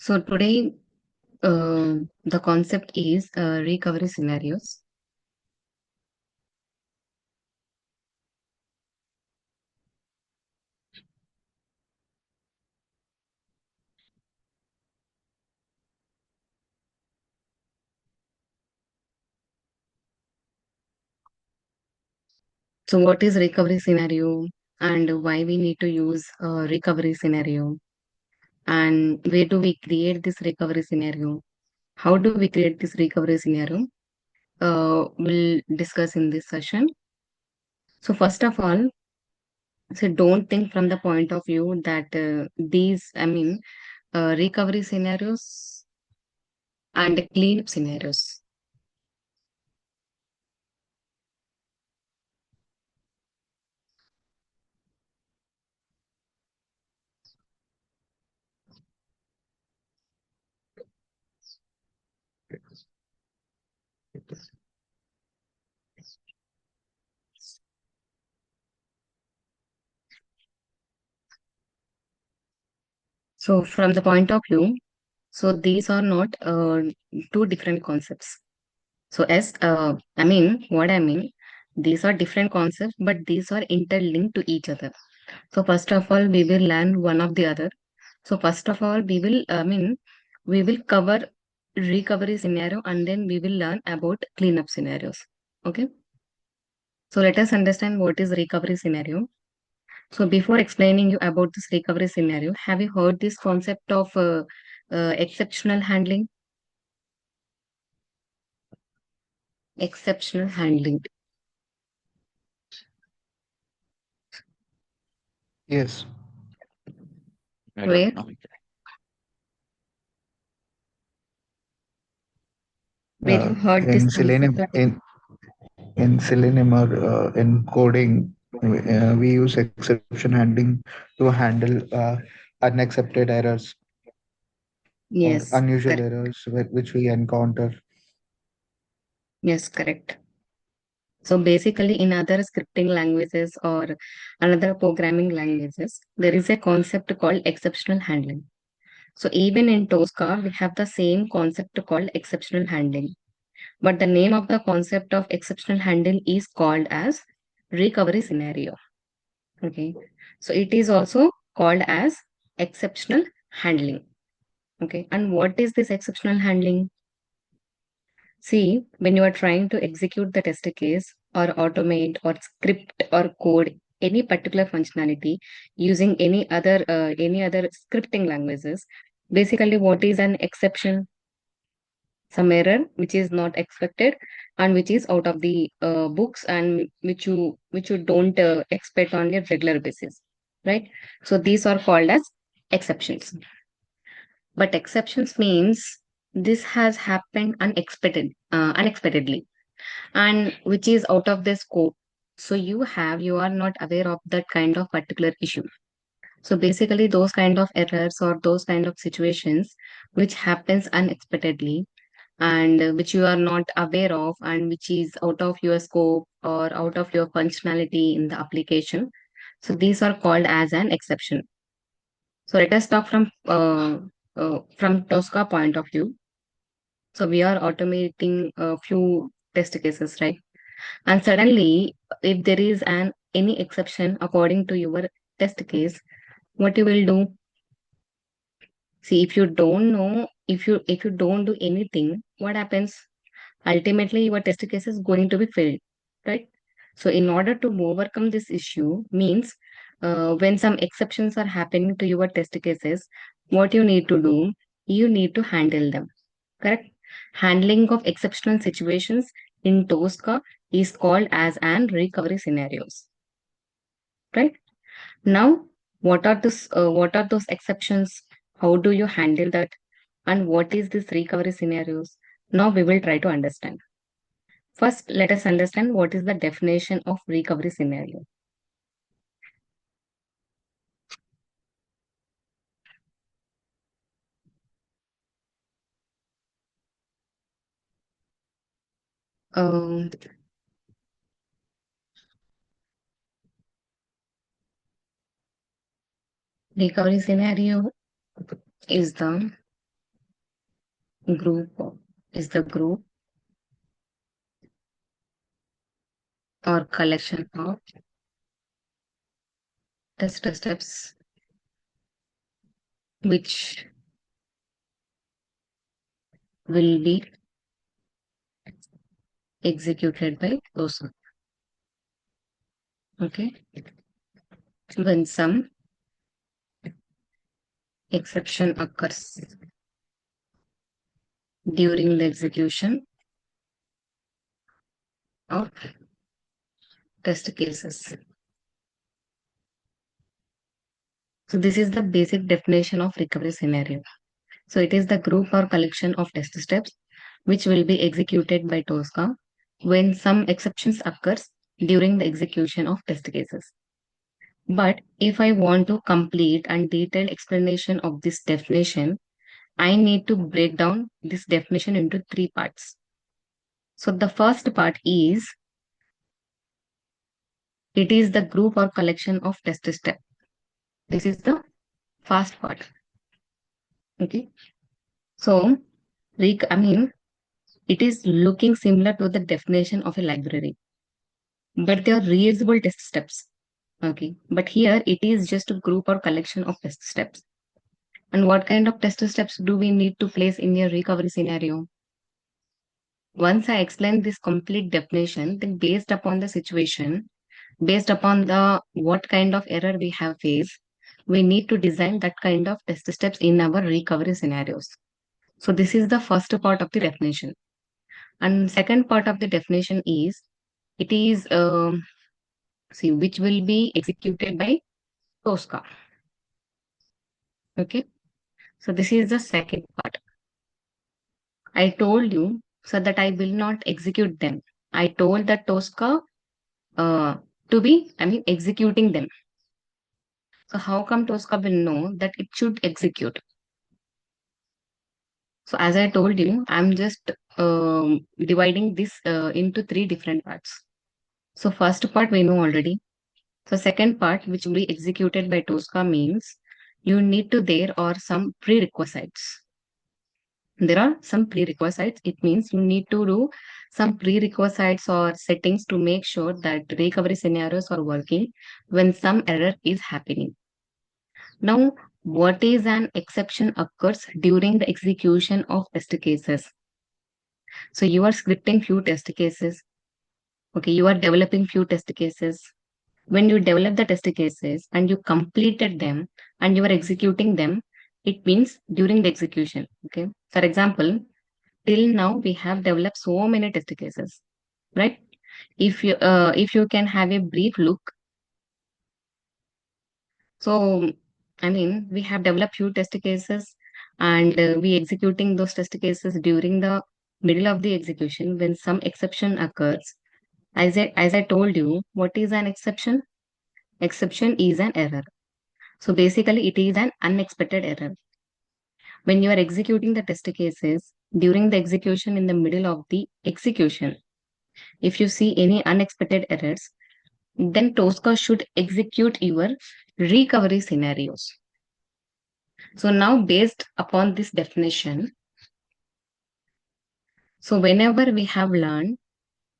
So today, the concept is recovery scenarios. So what is recovery scenario and why we need to use a recovery scenario and where do we create this recovery scenario? How do we create this recovery scenario? We'll discuss in this session. So first of all, so don't think from the point of view that recovery scenarios and cleanup scenarios. So from the point of view, so these are not two different concepts. So what I mean, these are different concepts, but these are interlinked to each other. So first of all, we will learn one of the other. So first of all, we will cover recovery scenario and then we will learn about cleanup scenarios. Okay. So let us understand what is recovery scenario. So before explaining you about this recovery scenario, have you heard this concept of exceptional handling? Exceptional handling. Yes, I don't Where? know. Where you heard this in concept? Selenium or in coding, we use exception handling to handle unaccepted errors or Yes, unusual correct. errors which we encounter. Yes, correct. So basically, in other scripting languages or another programming languages, there is a concept called exceptional handling. So even in TOSCA, we have the same concept called exceptional handling. But the name of the concept of exceptional handling is called as recovery scenario. Okay. So it is also called as exceptional handling. Okay. And what is this exceptional handling? See, when you are trying to execute the test case or automate or script or code any particular functionality using any other scripting languages, basically what is an exception? Some error which is not expected and which is out of the books and which you don't expect on a regular basis, right? So these are called as exceptions. But exceptions means this has happened unexpectedly and which is out of the scope. So you are not aware of that kind of particular issue. So basically those kind of errors or those kind of situations which happens unexpectedly and which you are not aware of and which is out of your scope or out of your functionality in the application. So these are called as an exception. So let us talk from Tosca point of view. So we are automating a few test cases, right? And suddenly, if there is an any exception according to your test case, what you will do? See, if you don't know, if you don't do anything, what happens? Ultimately, your test case is going to be failed, right? So, in order to overcome this issue, means when some exceptions are happening to your test cases, what you need to do, you need to handle them, correct? Handling of exceptional situations in TOSCA is called as an recovery scenarios, right? Now, what are those exceptions? How do you handle that? And what is this recovery scenarios? Now we will try to understand. First, let us understand what is the definition of recovery scenario. Um, Recovery scenario is the is the group or collection of test steps which will be executed by TOSCA. Okay. When some exception occurs during the execution of test cases. So this is the basic definition of recovery scenario. So it is the group or collection of test steps which will be executed by TOSCA when some exceptions occurs during the execution of test cases. But if I want to complete and detailed explanation of this definition, I need to break down this definition into three parts. So the first part is, it is the group or collection of test steps. This is the first part. Okay. So, it is looking similar to the definition of a library, but they are reusable test steps. Okay. But here it is just a group or collection of test steps. And what kind of test steps do we need to place in a recovery scenario? Once I explain this complete definition, then based upon the situation, based upon the what kind of error we have faced, we need to design that kind of test steps in our recovery scenarios. So this is the first part of the definition. And second part of the definition is, it is which will be executed by TOSCA. Okay. So this is the second part. I told you so that I will not execute them. I told that TOSCA to be, executing them. So how come TOSCA will know that it should execute? So as I told you, I'm just dividing this into three different parts. So first part we know already. So second part, which will be executed by TOSCA, means you need to, there are some prerequisites. There are some prerequisites. It means you need to do some prerequisites or settings to make sure that recovery scenarios are working when some error is happening. Now, what is an exception occurs during the execution of test cases? So you are scripting few test cases. Okay, you are developing few test cases. When you develop the test cases and you completed them and you are executing them, it means during the execution. Okay. For example, till now we have developed so many test cases, right? If you can have a brief look, so we have developed few test cases and we executing those test cases during the middle of the execution when some exception occurs. As I told you, what is an exception? Exception is an error. So basically, it is an unexpected error. When you are executing the test cases, during the execution, in the middle of the execution, if you see any unexpected errors, then TOSCA should execute your recovery scenarios. So now based upon this definition, so whenever we have learned,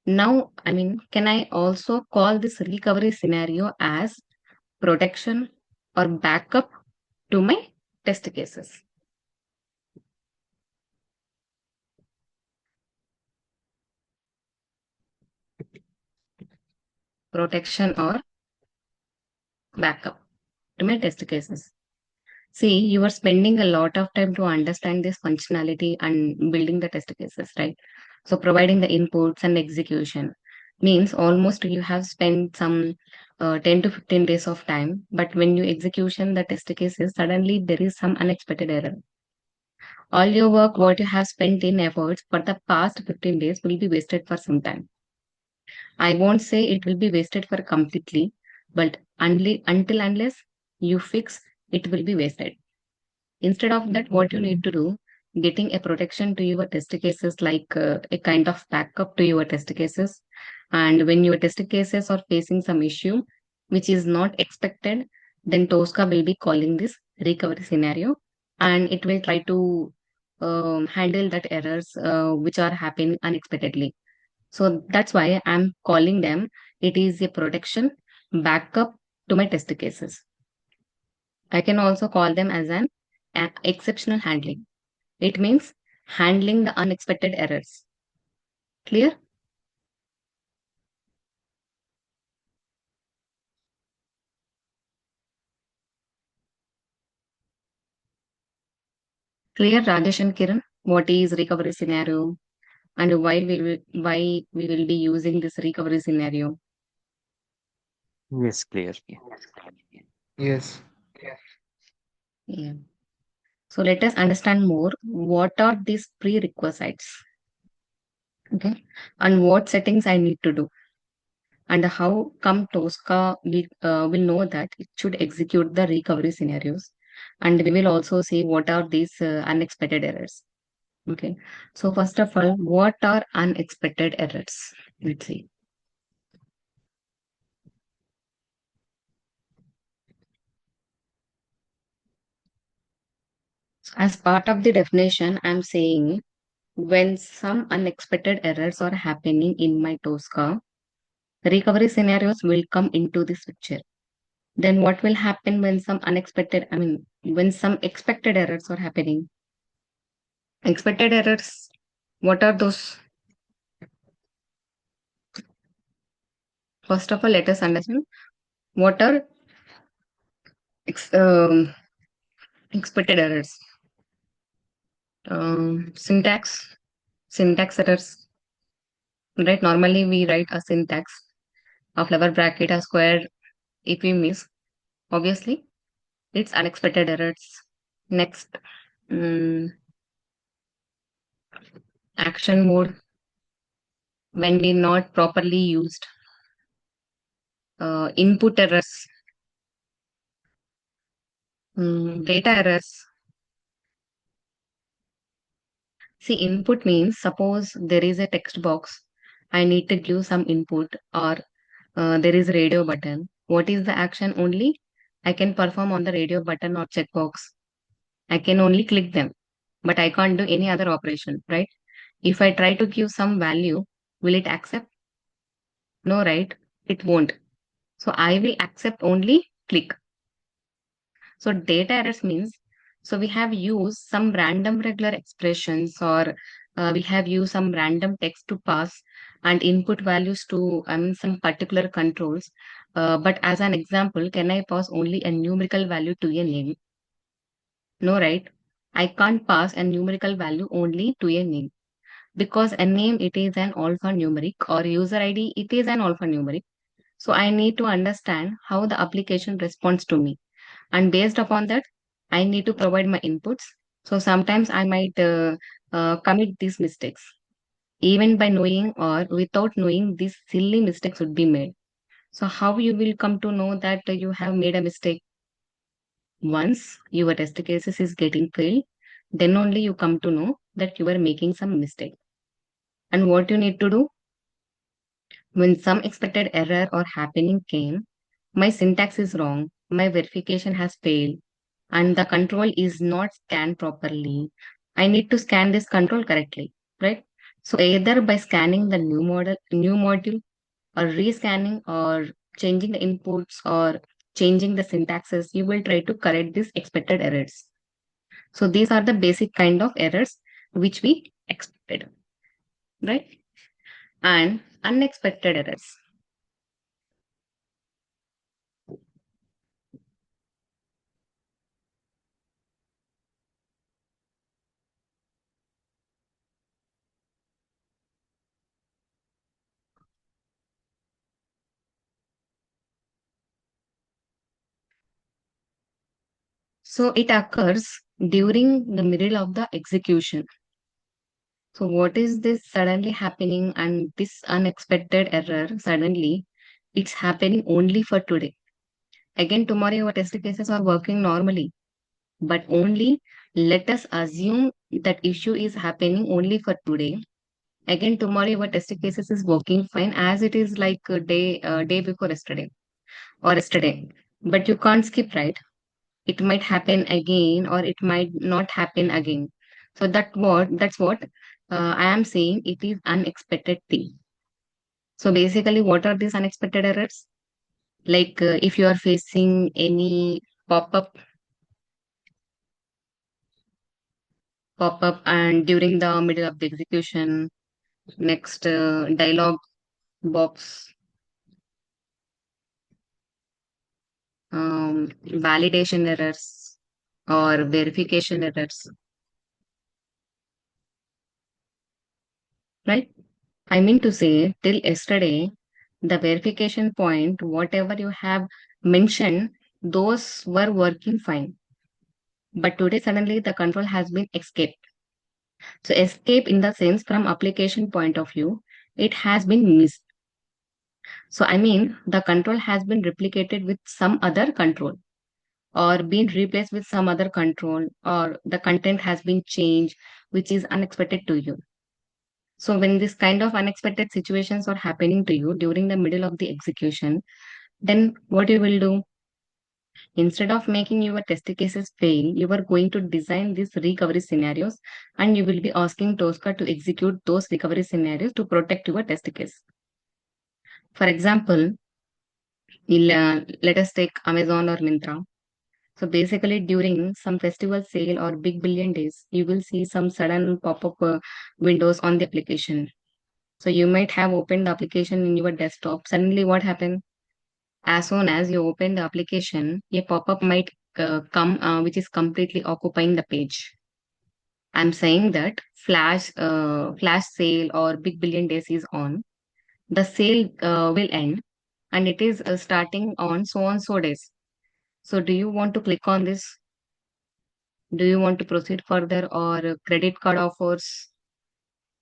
now, can I also call this recovery scenario as protection or backup to my test cases? Protection or backup to my test cases. See, you are spending a lot of time to understand this functionality and building the test cases, right? So providing the inputs and execution means almost you have spent some 10 to 15 days of time. But when you execution the test cases, suddenly there is some unexpected error. All your work, what you have spent in efforts for the past 15 days will be wasted for some time. I won't say it will be wasted for completely, but until unless you fix, it will be wasted. Instead of that, what you need to do, getting a protection to your test cases, like a kind of backup to your test cases. And when your test cases are facing some issue which is not expected, then TOSCA will be calling this recovery scenario and it will try to handle that errors which are happening unexpectedly. So that's why I'm calling them, it is a protection backup to my test cases. I can also call them as an exceptional handling. It means handling the unexpected errors. Clear? Clear, Rajesh and Kiran? What is recovery scenario and why we will be using this recovery scenario? Yes, clear. Yes. Yeah. So let us understand more. What are these prerequisites? Okay. And what settings I need to do? And how come TOSCA will know that it should execute the recovery scenarios? And we will also see what are these unexpected errors. Okay. So first of all, what are unexpected errors? Let's see. As part of the definition, I'm saying when some unexpected errors are happening in my TOSCA, recovery scenarios will come into this picture. Then what will happen when when some expected errors are happening? Expected errors, what are those? First of all, let us understand what are ex- um, expected errors. Syntax errors, right? Normally, we write a syntax, a flower bracket, a square. If we miss, obviously, it's unexpected errors. Next, mm, action mode when we not properly used. Input errors, data errors. See, input means suppose there is a text box. I need to give some input, or there is radio button. What is the action only? I can perform on the radio button or checkbox. I can only click them, but I can't do any other operation, right? If I try to give some value, will it accept? No, right? It won't. So I will accept only click. So data errors means, so we have used some random regular expressions, or we have used some random text to pass and input values to some particular controls. But as an example, can I pass only a numerical value to a name? No, right? I can't pass a numerical value only to a name, because a name, it is an alphanumeric, or user ID, it is an alphanumeric. So I need to understand how the application responds to me. And based upon that, I need to provide my inputs. So sometimes I might commit these mistakes. Even by knowing or without knowing, these silly mistakes would be made. So how you will come to know that you have made a mistake? Once your test cases is getting failed, then only you come to know that you are making some mistake. And what you need to do when some expected error or happening came, my syntax is wrong, my verification has failed, and the control is not scanned properly. I need to scan this control correctly, right? So either by scanning the new module, or rescanning, or changing the inputs, or changing the syntaxes, you will try to correct these expected errors. So these are the basic kind of errors which we expected, right? And unexpected errors. So it occurs during the middle of the execution. So what is this suddenly happening, and this unexpected error suddenly it's happening only for today. Again, tomorrow your test cases are working normally, but only let us assume that issue is happening only for today. Again, tomorrow your test cases is working fine as it is like a day before yesterday or yesterday. But you can't skip, right? It might happen again or it might not happen again. So that's what I am saying. It is unexpected thing. So basically, what are these unexpected errors? Like if you are facing any pop-up pop-up and during the middle of the execution, next dialog box, validation errors or verification errors, right? I mean to say, till yesterday, the verification point, whatever you have mentioned, those were working fine. But today, suddenly, the control has been escaped. So, escape in the sense from application point of view, it has been missed. So, I mean, the control has been replicated with some other control or been replaced with some other control, or the content has been changed, which is unexpected to you. So, when this kind of unexpected situations are happening to you during the middle of the execution, then what you will do? Instead of making your test cases fail, you are going to design these recovery scenarios and you will be asking TOSCA to execute those recovery scenarios to protect your test case. For example, let us take Amazon or Myntra. So basically, during some festival sale or big billion days, you will see some sudden pop-up windows on the application. So you might have opened the application in your desktop. Suddenly, what happened? As soon as you open the application, a pop-up might come which is completely occupying the page. I'm saying that flash sale or big billion days is on. The sale will end and it is starting on so days. So do you want to click on this? Do you want to proceed further or credit card offers?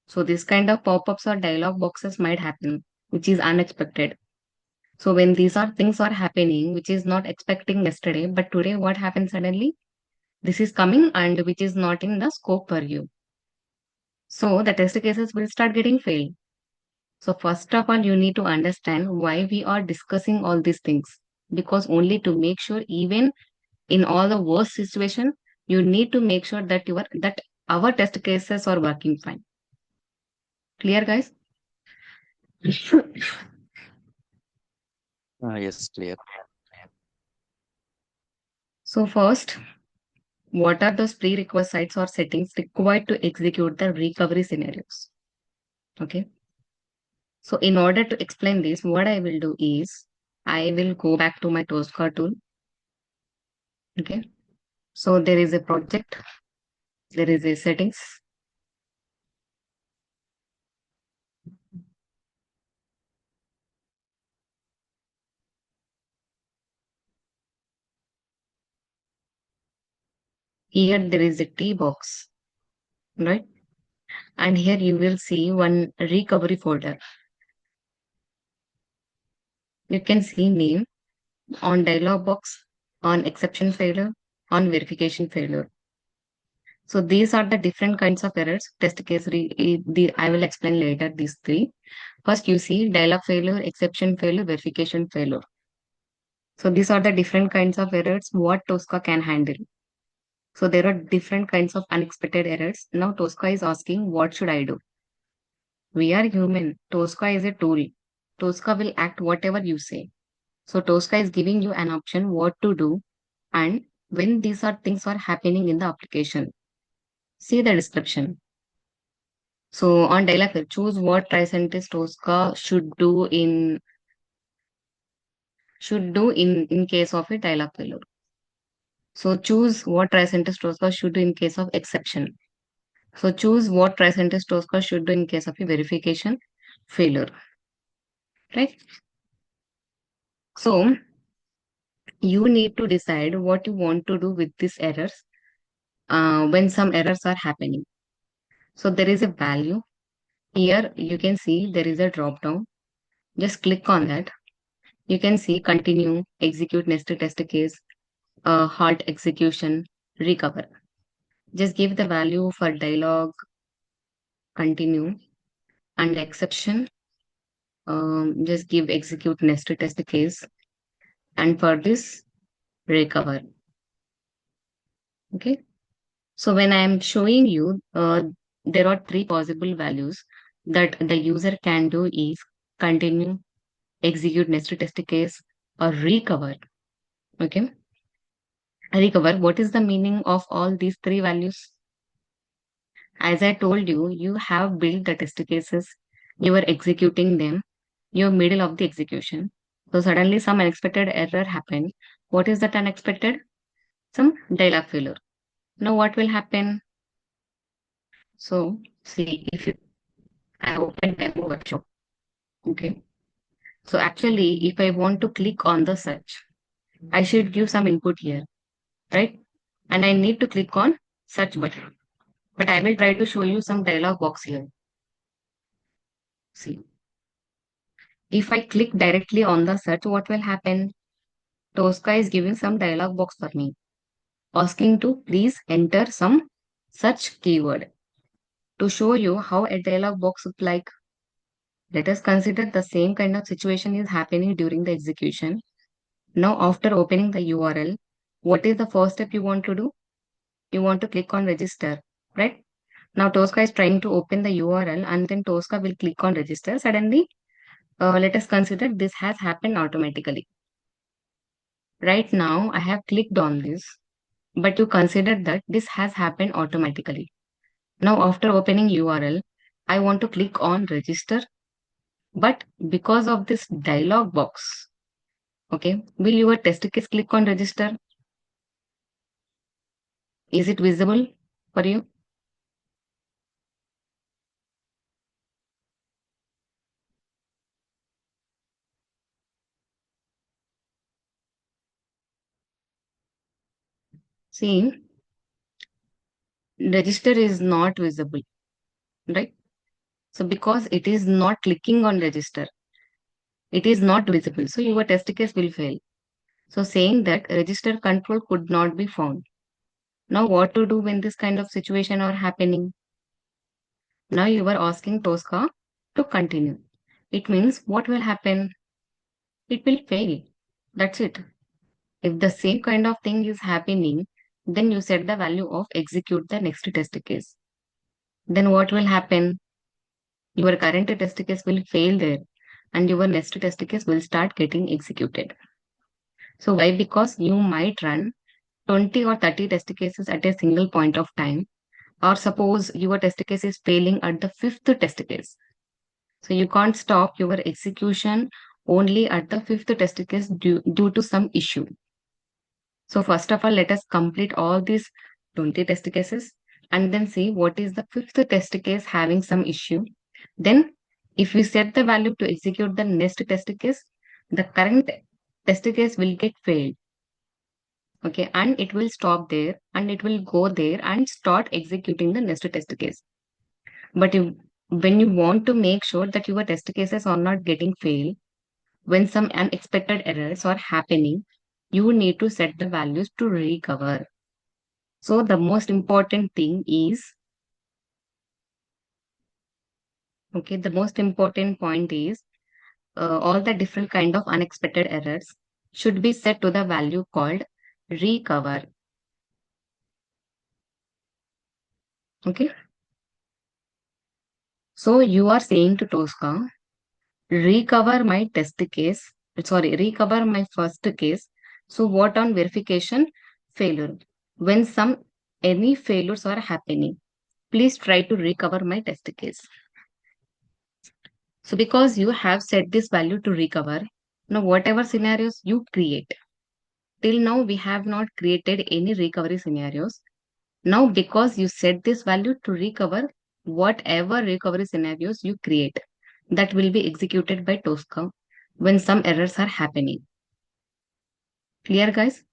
So this kind of pop-ups or dialog boxes might happen, which is unexpected. So when these are things are happening, which is not expecting yesterday, but today what happens suddenly? This is coming and which is not in the scope for you. So the test cases will start getting failed. So first of all, you need to understand why we are discussing all these things. Because only to make sure, even in all the worst situation, you need to make sure that our test cases are working fine. Clear, guys? Yes, clear. So first, what are those prerequisites or settings required to execute the recovery scenarios? Okay. So in order to explain this, what I will do is I will go back to my TOSCA tool. Okay. So there is a project, there is a settings. Here there is a T box, right? And here you will see one recovery folder. You can see name on dialog box, on exception failure, on verification failure. So these are the different kinds of errors. Test case, I will explain later these three. First, you see dialog failure, exception failure, verification failure. So these are the different kinds of errors what TOSCA can handle. So there are different kinds of unexpected errors. Now TOSCA is asking, what should I do? We are human. TOSCA is a tool. TOSCA will act whatever you say. So TOSCA is giving you an option what to do and when these are things are happening in the application. See the description. So on dialog, choose what Tricentis TOSCA should do in case of a dialog failure. So choose what Tricentis TOSCA should do in case of exception. So choose what Tricentis TOSCA should do in case of a verification failure. Right? So you need to decide what you want to do with these errors when some errors are happening. So there is a value. Here you can see there is a drop down. Just click on that. You can see continue, execute nested test case, halt execution, recover. Just give the value for dialog, continue, and exception. Just give execute nested test case, and for this recover. Okay. So when I am showing you, there are three possible values that the user can do is continue, execute nested test case, or recover. Okay. Recover. What is the meaning of all these three values? As I told you, you have built the test cases, you are executing them, you're middle of the execution. So suddenly some unexpected error happened. What is that unexpected? Some dialog failure. Now what will happen? So see, if you I open demo workshop, okay. So actually, if I want to click on the search, I should give some input here, right? And I need to click on search button. But I will try to show you some dialog box here. See, if I click directly on the search, what will happen? TOSCA is giving some dialog box for me, asking to please enter some search keyword. To show you how a dialog box looks like, let us consider the same kind of situation is happening during the execution. Now, after opening the URL, what is the first step you want to do? You want to click on register, right? Now, TOSCA is trying to open the URL and then TOSCA will click on register. Suddenly, let us consider this has happened automatically. Right now, I have clicked on this, but you consider that this has happened automatically. Now, after opening URL, I want to click on register, but because of this dialog box, okay, will your test case click on register? Is it visible for you? See, register is not visible, right? So because it is not clicking on register, it is not visible. So your test case will fail. So saying that register control could not be found. Now what to do when this kind of situation are happening? Now you are asking TOSCA to continue. It means what will happen? It will fail. That's it. If the same kind of thing is happening, then you set the value of execute the next test case. Then what will happen? Your current test case will fail there and your next test case will start getting executed. So why? Because you might run 20 or 30 test cases at a single point of time. Or suppose your test case is failing at the fifth test case. So you can't stop your execution only at the fifth test case due to some issue. So first of all, let us complete all these 20 test cases and then see what is the fifth test case having some issue. Then if we set the value to execute the next test case, the current test case will get failed. Okay, and it will stop there and it will go there and start executing the next test case. But when you want to make sure that your test cases are not getting failed, when some unexpected errors are happening, you need to set the values to recover. So the most important thing is, okay, the most important point is all the different kind of unexpected errors should be set to the value called recover. Okay. So you are saying to TOSCA, recover my test case, sorry, recover my first case. So what on verification? Failure. When some any failures are happening, please try to recover my test case. So because you have set this value to recover, now whatever scenarios you create, till now we have not created any recovery scenarios. Now because you set this value to recover, whatever recovery scenarios you create, that will be executed by TOSCA when some errors are happening. Clear, guys?